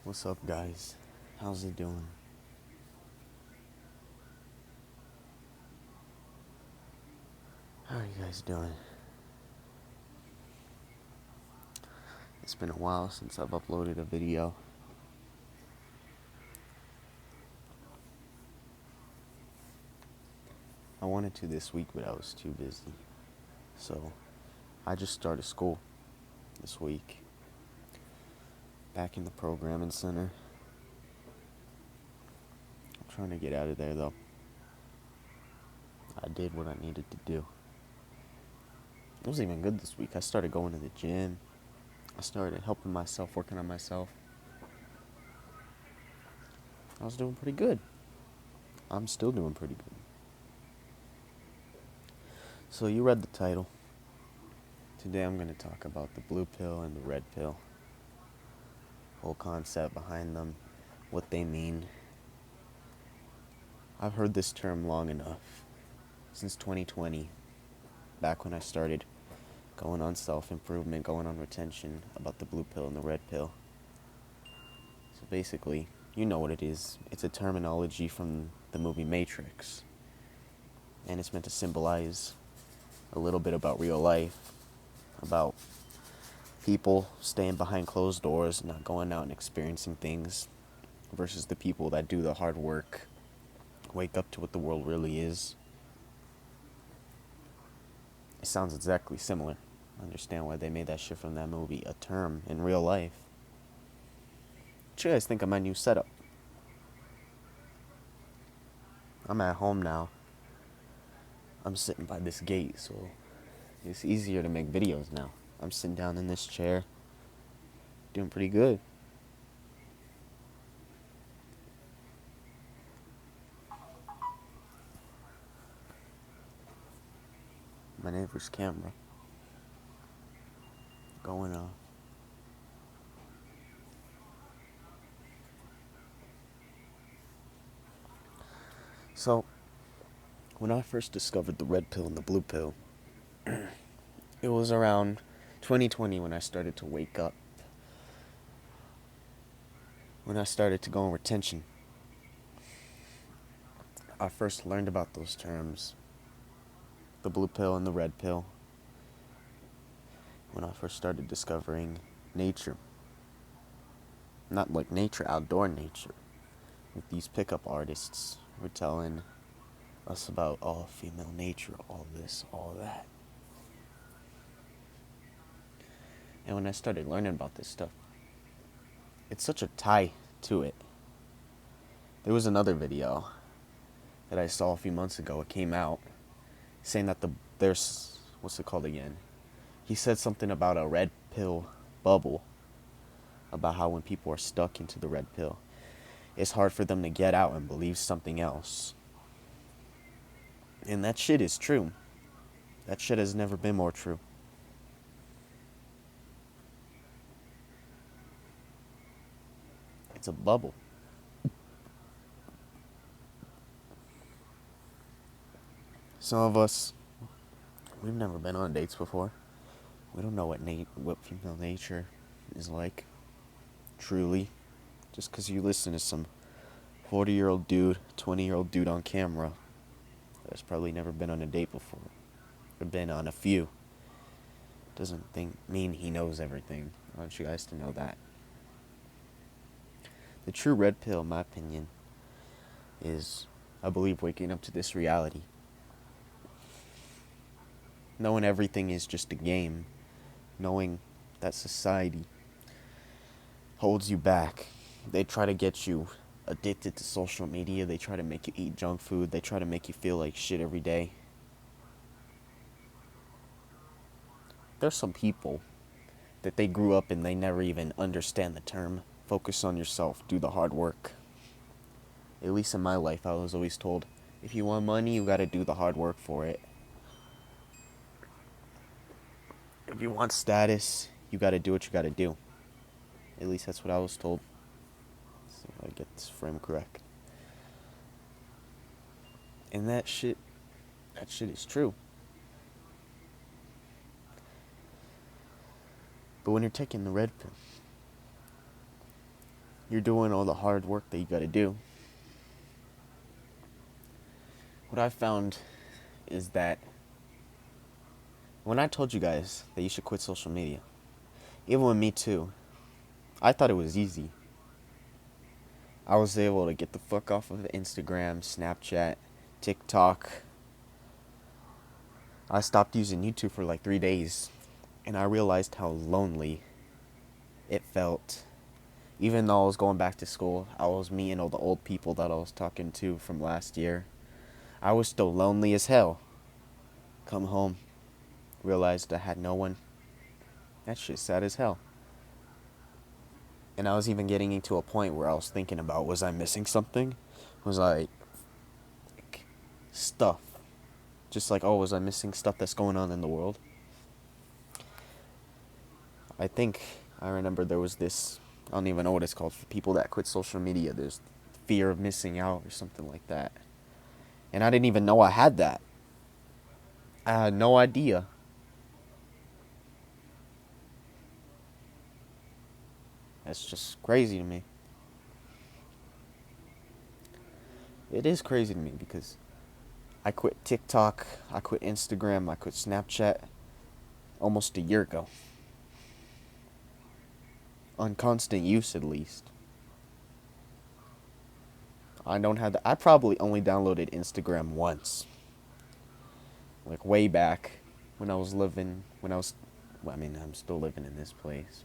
What's up, guys? How's it doing? How are you guys doing? It's been a while since I've uploaded a video. I wanted to this week, but I was too busy. So, I just started school this week. Back in the programming center. I'm trying to get out of there, though. I did what I needed to do. It was even good this week. I started going to the gym. I started helping myself, working on myself. I was doing pretty good. I'm still doing pretty good. So you read the title. Today I'm going to talk about the blue pill and the red pill. Whole concept behind them, what they mean. I've heard this term long enough. Since 2020, back when I started going on self-improvement, going on retention about the blue pill and the red pill. So basically, you know what it is. It's a terminology from the movie Matrix. And it's meant to symbolize a little bit about real life, about people staying behind closed doors, not going out and experiencing things, versus the people that do the hard work, wake up to what the world really is. It sounds exactly similar. I understand why they made that shit from that movie a term in real life. What you guys think of my new setup? I'm at home now. I'm sitting by this gate, so it's easier to make videos now. I'm sitting down in this chair, doing pretty good. My neighbor's camera going off. So, when I first discovered the red pill and the blue pill, it was around 2020 when I started to wake up. When I started to go on retention, I first learned about those terms, the blue pill and the red pill, when I first started discovering nature. Not like nature, outdoor nature. With these pickup artists were telling us about all female nature, all this, all that. And when I started learning about this stuff, it's such a tie to it. There was another video that I saw a few months ago. It came out saying that there's, what's it called again? He said something about a red pill bubble, about how when people are stuck into the red pill, it's hard for them to get out and believe something else. And that shit is true. That shit has never been more true. It's a bubble. Some of us, we've never been on dates before. We don't know what female nature is like, truly. Just because you listen to some 40-year-old dude, 20-year-old dude on camera that's probably never been on a date before, or been on a few, doesn't mean he knows everything. I want you guys to know that. The true red pill, in my opinion, is, I believe, waking up to this reality. Knowing everything is just a game. Knowing that society holds you back. They try to get you addicted to social media. They try to make you eat junk food. They try to make you feel like shit every day. There's some people that they grew up and they never even understand the term. Focus on yourself. Do the hard work. At least in my life, I was always told, if you want money, you gotta do the hard work for it. If you want status, you gotta do what you gotta do. At least that's what I was told. So I get this frame correct. And that shit is true. But when you're taking the red pill, you're doing all the hard work that you gotta do. What I found is that when I told you guys that you should quit social media, even with me too, I thought it was easy. I was able to get the fuck off of Instagram, Snapchat, TikTok. I stopped using YouTube for like 3 days, and I realized how lonely it felt. Even though I was going back to school, I was meeting all the old people that I was talking to from last year. I was still lonely as hell. Come home, realized I had no one. That shit's sad as hell. And I was even getting into a point where I was thinking about, was I missing something? Was I like stuff? Just like, oh, was I missing stuff that's going on in the world? I think I remember there was this, I don't even know what it's called, for people that quit social media. There's fear of missing out or something like that. And I didn't even know I had that. I had no idea. That's just crazy to me. It is crazy to me because I quit TikTok, I quit Instagram, I quit Snapchat almost a year ago. On constant use, at least. I don't have I probably only downloaded Instagram once. Like way back when I was living, well, I mean, I'm still living in this place.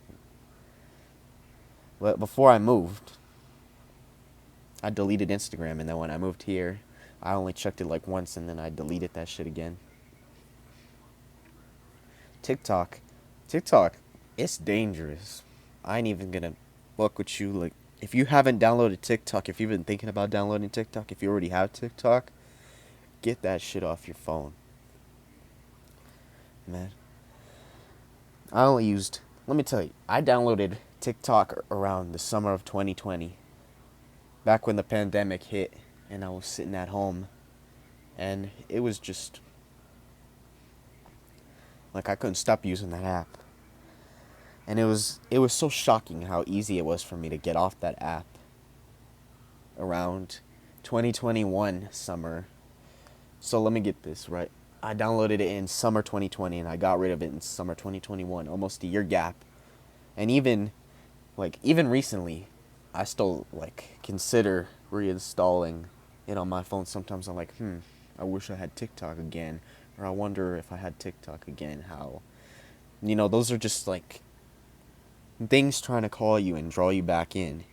But before I moved, I deleted Instagram, and then when I moved here, I only checked it like once, and then I deleted that shit again. TikTok, it's dangerous. I ain't even gonna fuck with you. Like, if you haven't downloaded TikTok, if you've been thinking about downloading TikTok, if you already have TikTok, get that shit off your phone. Man, let me tell you, I downloaded TikTok around the summer of 2020. Back when the pandemic hit and I was sitting at home, and it was just like I couldn't stop using that app. And it was so shocking how easy it was for me to get off that app around 2021 summer. So let me get this right. I downloaded it in summer 2020 and I got rid of it in summer 2021, almost a year gap. And even recently, I still like consider reinstalling it on my phone. Sometimes I'm like, I wish I had TikTok again, or I wonder if I had TikTok again, how, those are just like things trying to call you and draw you back in,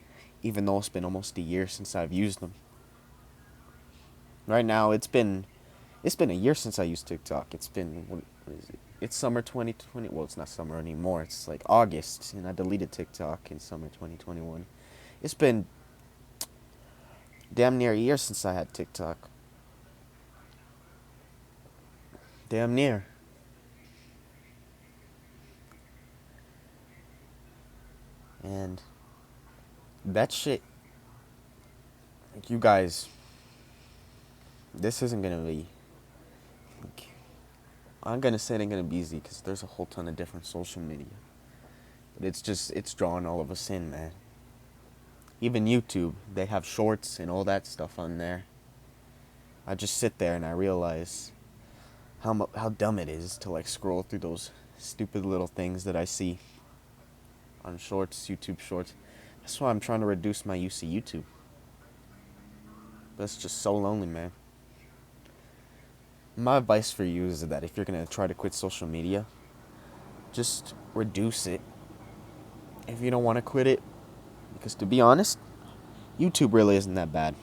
even though it's been almost a year since I've used them. Right now, it's been a year since I used TikTok. It's been, what is it? It's summer 2020. Well, it's not summer anymore. It's like August, and I deleted TikTok in summer 2021. It's been damn near a year since I had TikTok. Damn near. And that shit, like, you guys, this isn't gonna be, like, I'm gonna say it ain't gonna be easy because there's a whole ton of different social media. But it's drawing all of us in, man. Even YouTube, they have shorts and all that stuff on there. I just sit there and I realize how dumb it is to like scroll through those stupid little things that I see on shorts, YouTube shorts. That's why I'm trying to reduce my use of YouTube. That's just so lonely, man. My advice for you is that if you're gonna try to quit social media, just reduce it. If you don't want to quit it, because to be honest, YouTube really isn't that bad.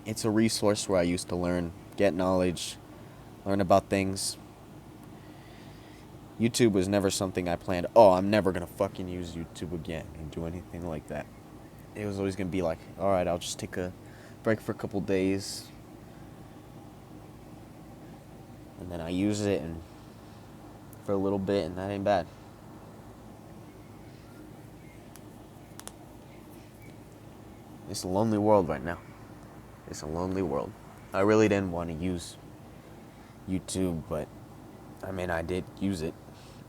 It's a resource where I used to learn, get knowledge, learn about things. YouTube was never something I planned, oh, I'm never gonna fucking use YouTube again and do anything like that. It was always gonna be like, alright, I'll just take a break for a couple days, and then I use it and for a little bit, and that ain't bad. It's a lonely world right now. It's a lonely world. I really didn't want to use YouTube, but I mean, I did use it,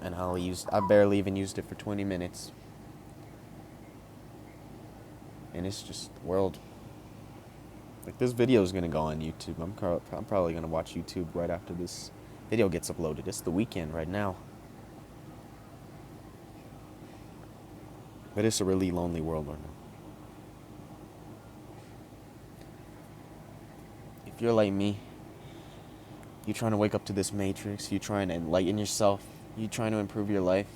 and I barely even used it for 20 minutes. And it's just the world. Like, this video is gonna go on YouTube. I'm probably gonna watch YouTube right after this video gets uploaded. It's the weekend right now. But it's a really lonely world right now. If you're like me, you trying to wake up to this matrix, you trying to enlighten yourself, you trying to improve your life,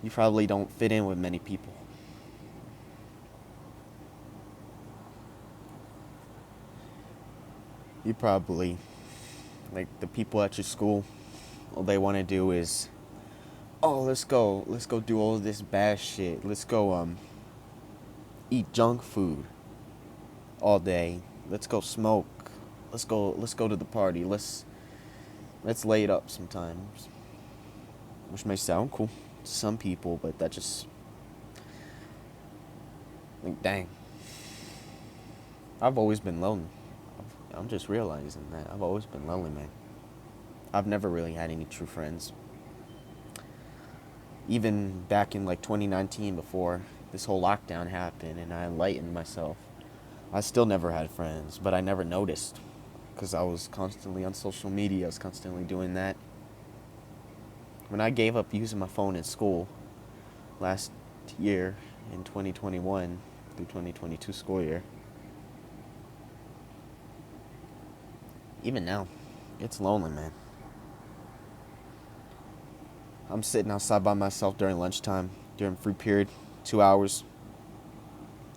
you probably don't fit in with many people. You probably, like, the people at your school, all they want to do is, oh, let's go do all this bad shit. Let's go eat junk food all day. Let's go smoke. Let's go to the party. Let's lay it up sometimes. Which may sound cool to some people, but that just, like, dang. I've always been lonely. I'm just realizing that I've always been lonely, man. I've never really had any true friends. Even back in like 2019, before this whole lockdown happened and I enlightened myself, I still never had friends, but I never noticed because I was constantly on social media. I was constantly doing that. When I gave up using my phone in school last year in 2021 through 2022 school year, even now, it's lonely, man. I'm sitting outside by myself during lunchtime, during free period, 2 hours.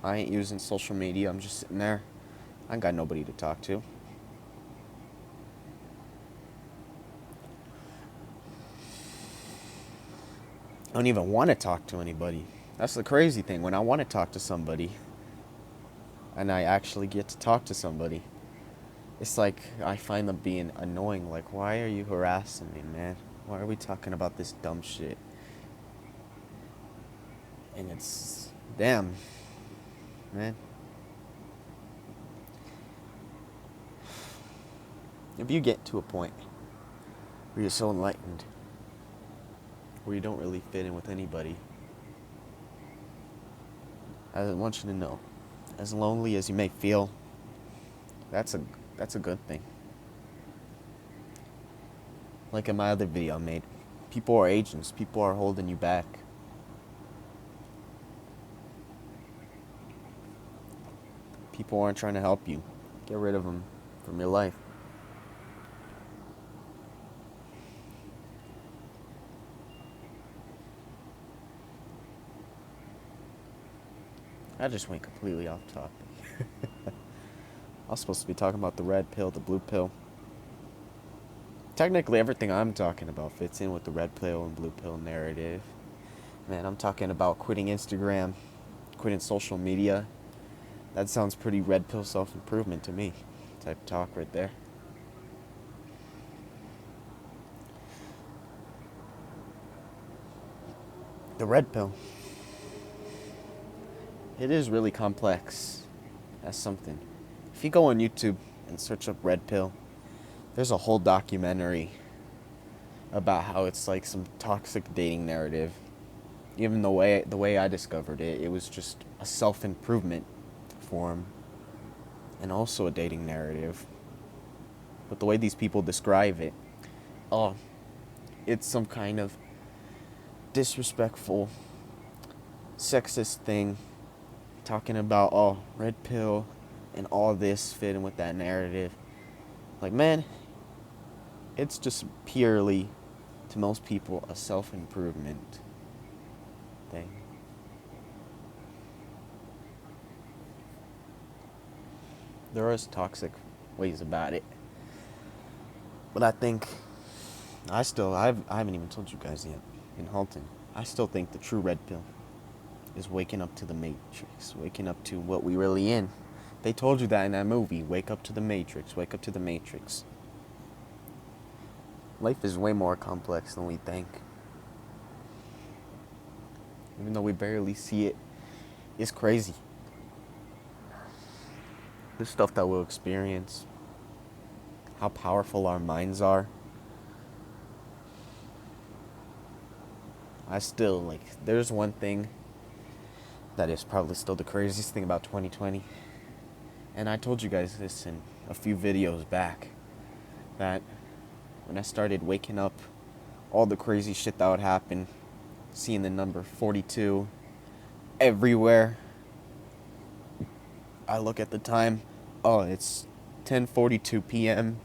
I ain't using social media. I'm just sitting there. I ain't got nobody to talk to. I don't even want to talk to anybody. That's the crazy thing. When I want to talk to somebody, and I actually get to talk to somebody, it's like I find them being annoying. Like, why are you harassing me, man? Why are we talking about this dumb shit? And it's, damn, man. If you get to a point where you're so enlightened, where you don't really fit in with anybody, I want you to know, as lonely as you may feel, that's a good thing. Like in my other video I made, people are agents. People are holding you back. People aren't trying to help you. Get rid of them from your life. I just went completely off topic. I was supposed to be talking about the red pill, the blue pill. Technically, everything I'm talking about fits in with the red pill and blue pill narrative. Man, I'm talking about quitting Instagram, quitting social media. That sounds pretty red pill self-improvement to me. Type talk right there. The red pill. It is really complex. That's something. If you go on YouTube and search up red pill, there's a whole documentary about how it's like some toxic dating narrative. Even the way I discovered it, it was just a self-improvement form and also a dating narrative. But the way these people describe it, oh, it's some kind of disrespectful, sexist thing, talking about, oh, red pill and all this fitting with that narrative. Like, man, it's just purely, to most people, a self-improvement thing. There is toxic ways about it. But I think, I haven't even told you guys yet, in Halton, I still think the true red pill is waking up to the matrix, waking up to what we really in. They told you that in that movie, wake up to the matrix, wake up to the matrix. Life is way more complex than we think. Even though we barely see it, it's crazy. The stuff that we'll experience, how powerful our minds are. I still, like, there's one thing That is probably still the craziest thing about 2020. And I told you guys this in a few videos back, that when I started waking up, all the crazy shit that would happen, seeing the number 42 everywhere. I look at the time, oh, it's 10:42 p.m.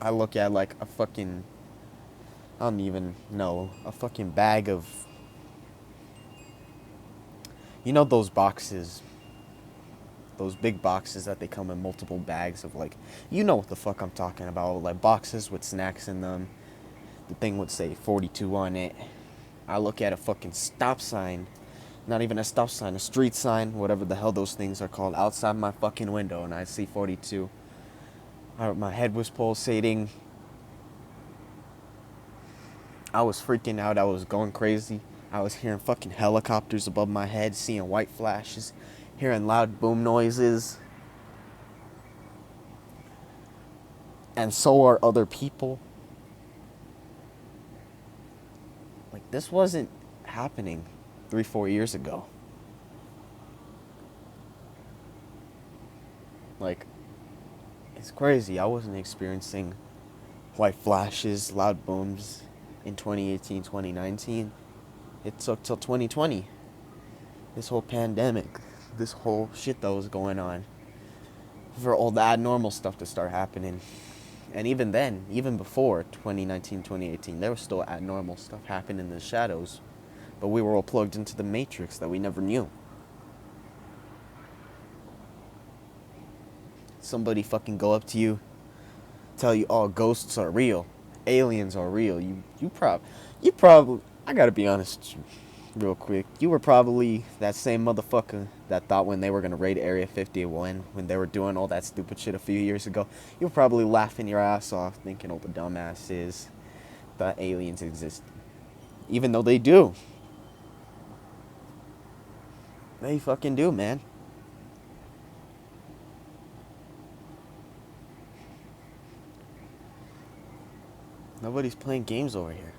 I look at like a fucking, I don't even know, a fucking bag of, you know those boxes, those big boxes that they come in multiple bags of, like, you know what the fuck I'm talking about, like boxes with snacks in them. The thing would say 42 on it. I look at a fucking stop sign, not even a stop sign, a street sign, whatever the hell those things are called, outside my fucking window, and I see 42. My head was pulsating. I was freaking out. I was going crazy. I was hearing fucking helicopters above my head, seeing white flashes, hearing loud boom noises. And so are other people. Like, this wasn't happening 3-4 years ago. Like, it's crazy. I wasn't experiencing white flashes, loud booms in 2018, 2019. It took till 2020. This whole pandemic, this whole shit that was going on, for all the abnormal stuff to start happening. And even then, even before 2019, 2018, there was still abnormal stuff happening in the shadows. But we were all plugged into the matrix that we never knew. Somebody fucking go up to you, tell you, oh, ghosts are real, aliens are real. You probably, I gotta be honest real quick, you were probably that same motherfucker that thought when they were gonna raid Area 51, when they were doing all that stupid shit a few years ago, you were probably laughing your ass off, thinking, oh, the dumbasses, that aliens exist. Even though they do. They fucking do, man. Nobody's playing games over here.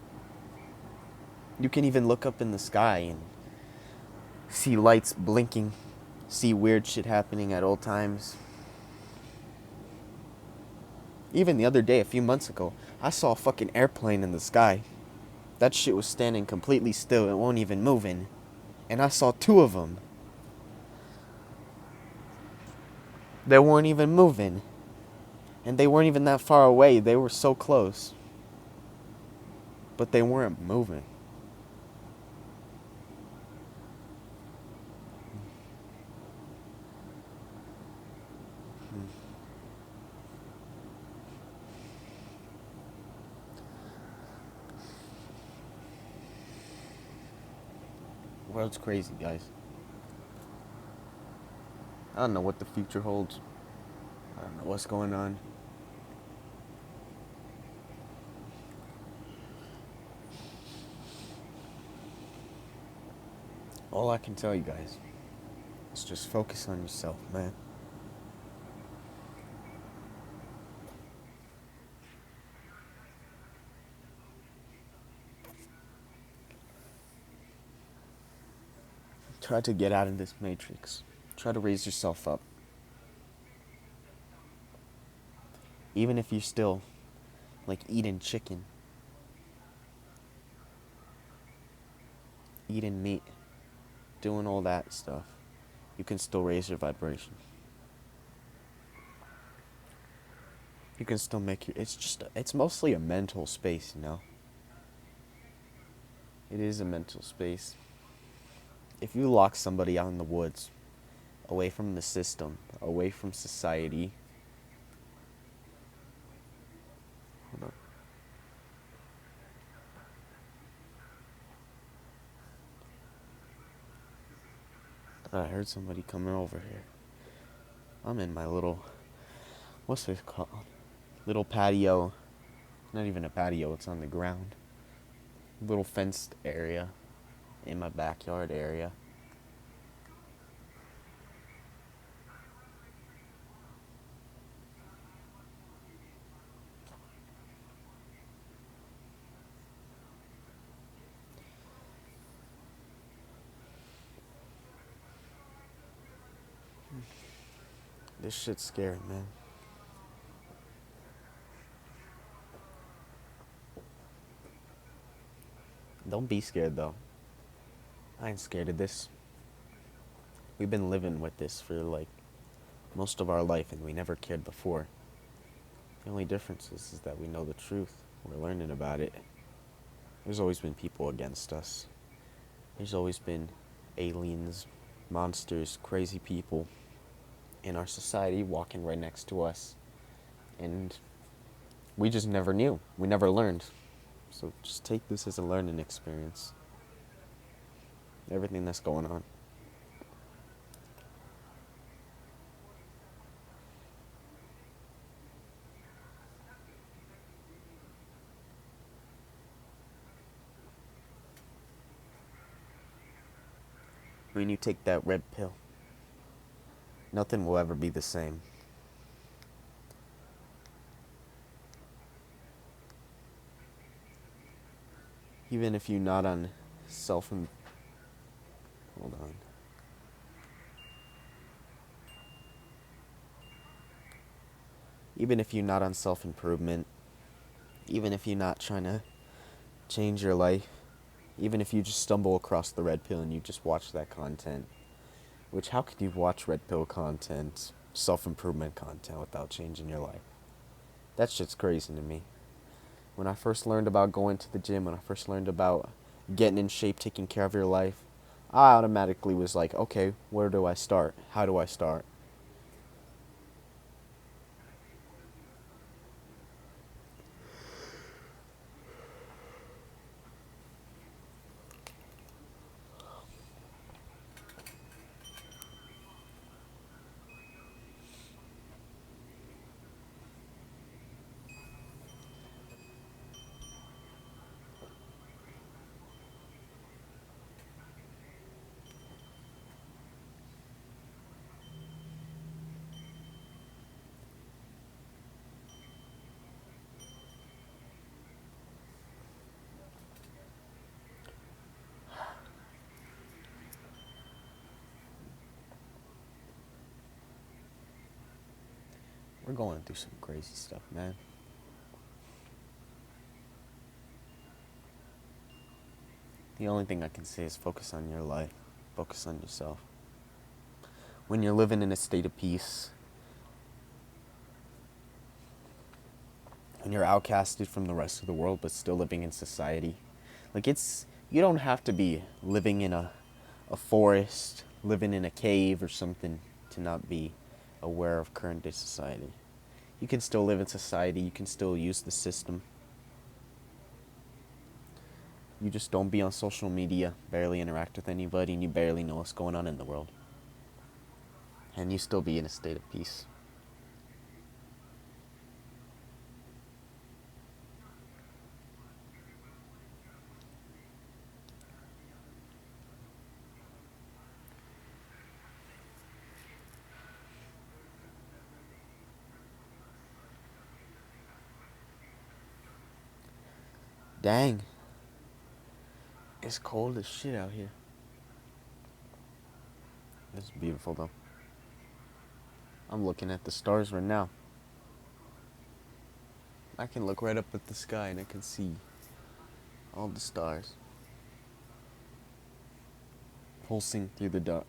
You can even look up in the sky and see lights blinking, see weird shit happening at all times. Even the other day, a few months ago, I saw a fucking airplane in the sky. That shit was standing completely still, it won't even moving. And I saw two of them. They weren't even moving. And they weren't even that far away, they were so close. But they weren't moving. The world's crazy, guys. I don't know what the future holds. I don't know what's going on. All I can tell you guys is just focus on yourself, man. Try to get out of this matrix. Try to raise yourself up. Even if you're still, like, eating chicken, eating meat, doing all that stuff, you can still raise your vibration. You can still make your, it's mostly a mental space, you know? It is a mental space. If you lock somebody out in the woods, away from the system, away from society, hold on. I heard somebody coming over here. I'm in my little, what's this called? Little patio. Not even a patio, it's on the ground. Little fenced area in my backyard area. This shit's scary, man. Don't be scared, though. I ain't scared of this. We've been living with this for, like, most of our life, and we never cared before. The only difference is that we know the truth. We're learning about it. There's always been people against us. There's always been aliens, monsters, crazy people in our society walking right next to us. And we just never knew. We never learned. So just take this as a learning experience. Everything that's going on. When you take that red pill, nothing will ever be the same. Even if you're not on hold on. Even if you're not on self-improvement, even if you're not trying to change your life, even if you just stumble across the red pill and you just watch that content, which how could you watch red pill content, self-improvement content without changing your life? That shit's crazy to me. When I first learned about going to the gym, when I first learned about getting in shape, taking care of your life, I automatically was like, okay, where do I start? How do I start? We're going through some crazy stuff, man. The only thing I can say is focus on your life. Focus on yourself. When you're living in a state of peace, when you're outcasted from the rest of the world but still living in society, like you don't have to be living in a forest, living in a cave or something to not be aware of current day society. You can still live in society, you can still use the system. You just don't be on social media, barely interact with anybody, and you barely know what's going on in the world. And you still be in a state of peace. Dang. It's cold as shit out here. It's beautiful though. I'm looking at the stars right now. I can look right up at the sky and I can see all the stars pulsing through the dark.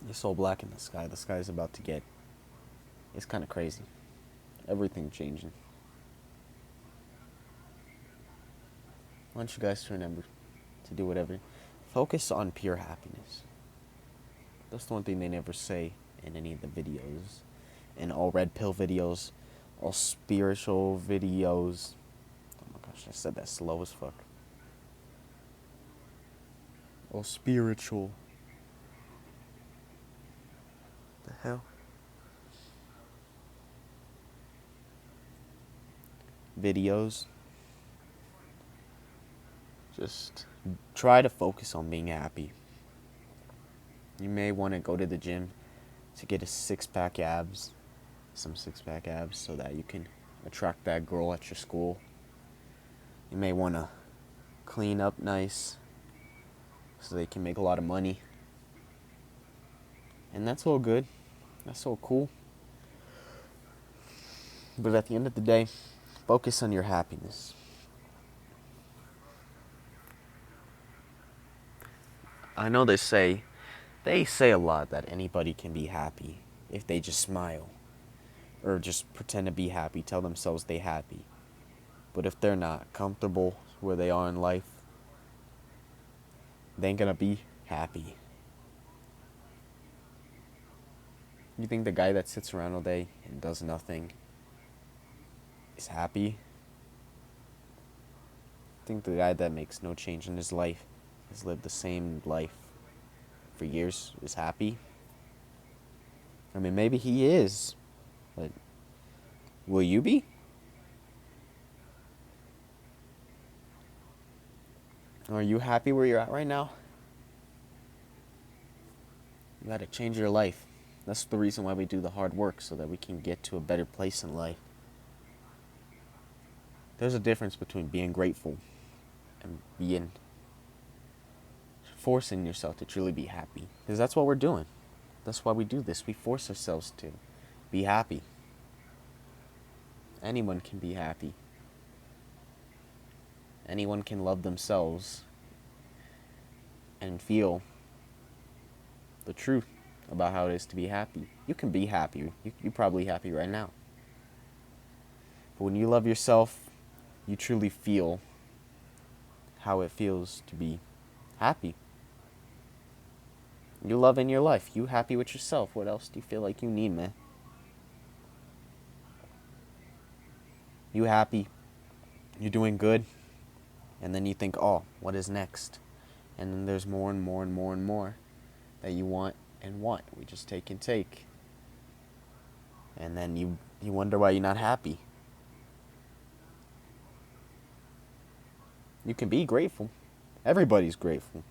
It's so black in the sky. The sky is about to get. It's kind of crazy. Everything changing. I want you guys to remember to do whatever. Focus on pure happiness. That's the one thing they never say in any of the videos. In all red pill videos, all spiritual videos. Oh my gosh, I said that slow as fuck. All spiritual. The hell? Videos. Just try to focus on being happy. You may want to go to the gym to get a six-pack abs, some six-pack abs, so that you can attract that girl at your school. You may want to clean up nice so they can make a lot of money. And that's all good. That's all cool. But at the end of the day, focus on your happiness. I know they say a lot that anybody can be happy if they just smile or just pretend to be happy, tell themselves they happy. But if they're not comfortable where they are in life, they ain't gonna be happy. You think the guy that sits around all day and does nothing is happy? I think the guy that makes no change in his life, has lived the same life for years, is happy? I mean, maybe he is, but will you be? Are you happy where you're at right now? You gotta change your life. That's the reason why we do the hard work, so that we can get to a better place in life. There's a difference between being grateful and forcing yourself to truly be happy. Because that's what we're doing. That's why we do this. We force ourselves to be happy. Anyone can be happy. Anyone can love themselves and feel the truth about how it is to be happy. You can be happy. You're probably happy right now. But when you love yourself, you truly feel how it feels to be happy. You love in your life. You happy with yourself. What else do you feel like you need, man? You happy. You're doing good. And then you think, oh, what is next? And then there's more and more and more and more that you want and want. We just take and take. And then you wonder why you're not happy. You can be grateful. Everybody's grateful.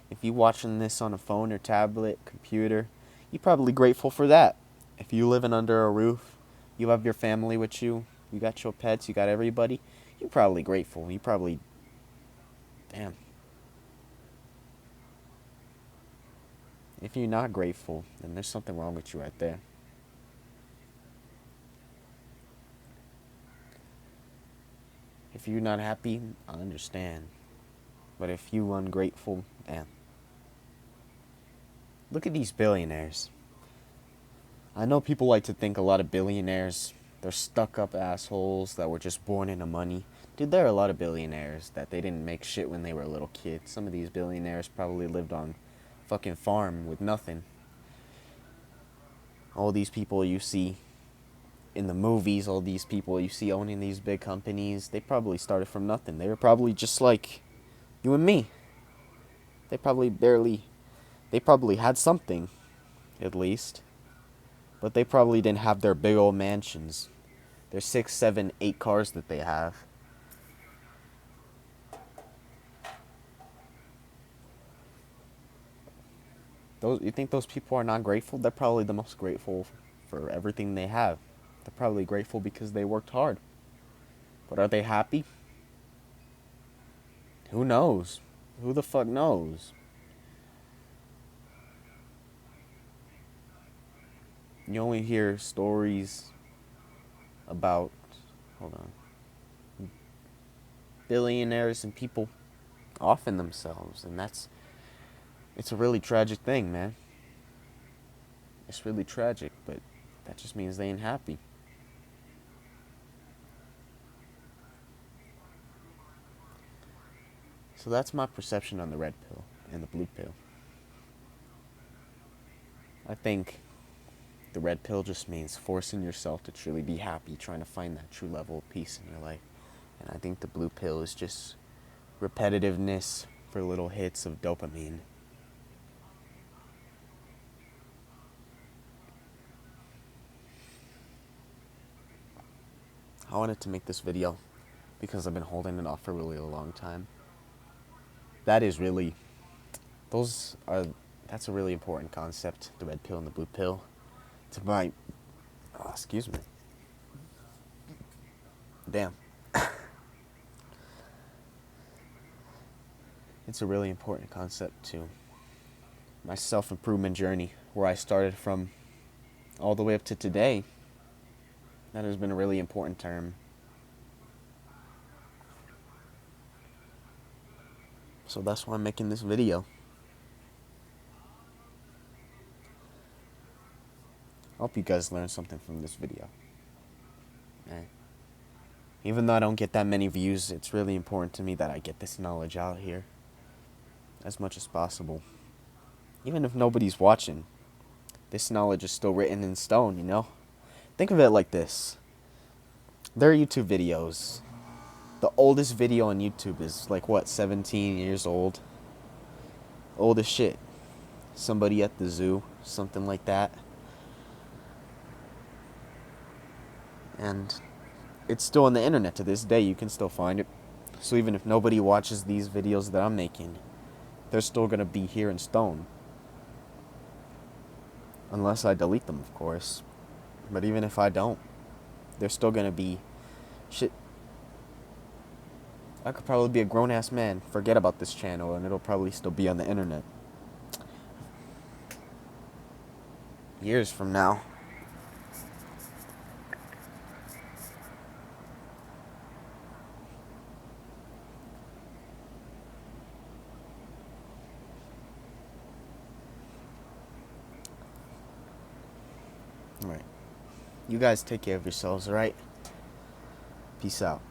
If you're watching this on a phone or tablet, computer, you're probably grateful for that. If you're living under a roof, you have your family with you, you got your pets, you got everybody, you're probably grateful. You probably, damn. If you're not grateful, then there's something wrong with you right there. If you're not happy, I understand. But if you're ungrateful, damn. Look at these billionaires. I know people like to think a lot of billionaires, they're stuck-up assholes that were just born into money. Dude, there are a lot of billionaires that they didn't make shit when they were little kids. Some of these billionaires probably lived on fucking farm with nothing. All these people you see in the movies, all these people you see owning these big companies, they probably started from nothing. They were probably just like you and me. They probably had something, at least. But they probably didn't have their big old mansions. Their 6, 7, 8 cars that they have. You think those people are not grateful? They're probably the most grateful for everything they have. They're probably grateful because they worked hard. But are they happy? Who knows? Who the fuck knows? You only hear stories about, billionaires and people offing themselves, and it's a really tragic thing, man. It's really tragic, but that just means they ain't happy. So that's my perception on the red pill and the blue pill. I think the red pill just means forcing yourself to truly be happy, trying to find that true level of peace in your life. And I think the blue pill is just repetitiveness for little hits of dopamine. I wanted to make this video because I've been holding it off for really a long time. That's a really important concept, the red pill and the blue pill. Excuse me. Damn. It's a really important concept to my self-improvement journey, where I started from all the way up to today. That has been a really important term. So that's why I'm making this video. I hope you guys learned something from this video. Even though I don't get that many views, it's really important to me that I get this knowledge out here as much as possible. Even if nobody's watching, this knowledge is still written in stone, you know? Think of it like this. There are YouTube videos. The oldest video on YouTube is like, what, 17 years old? Old as shit. Somebody at the zoo, something like that. And it's still on the internet to this day. You can still find it. So even if nobody watches these videos that I'm making, they're still going to be here in stone. Unless I delete them, of course. But even if I don't, they're still going to be shit. I could probably be a grown-ass man, forget about this channel, and it'll probably still be on the internet. Years from now. Alright. You guys take care of yourselves, alright? Peace out.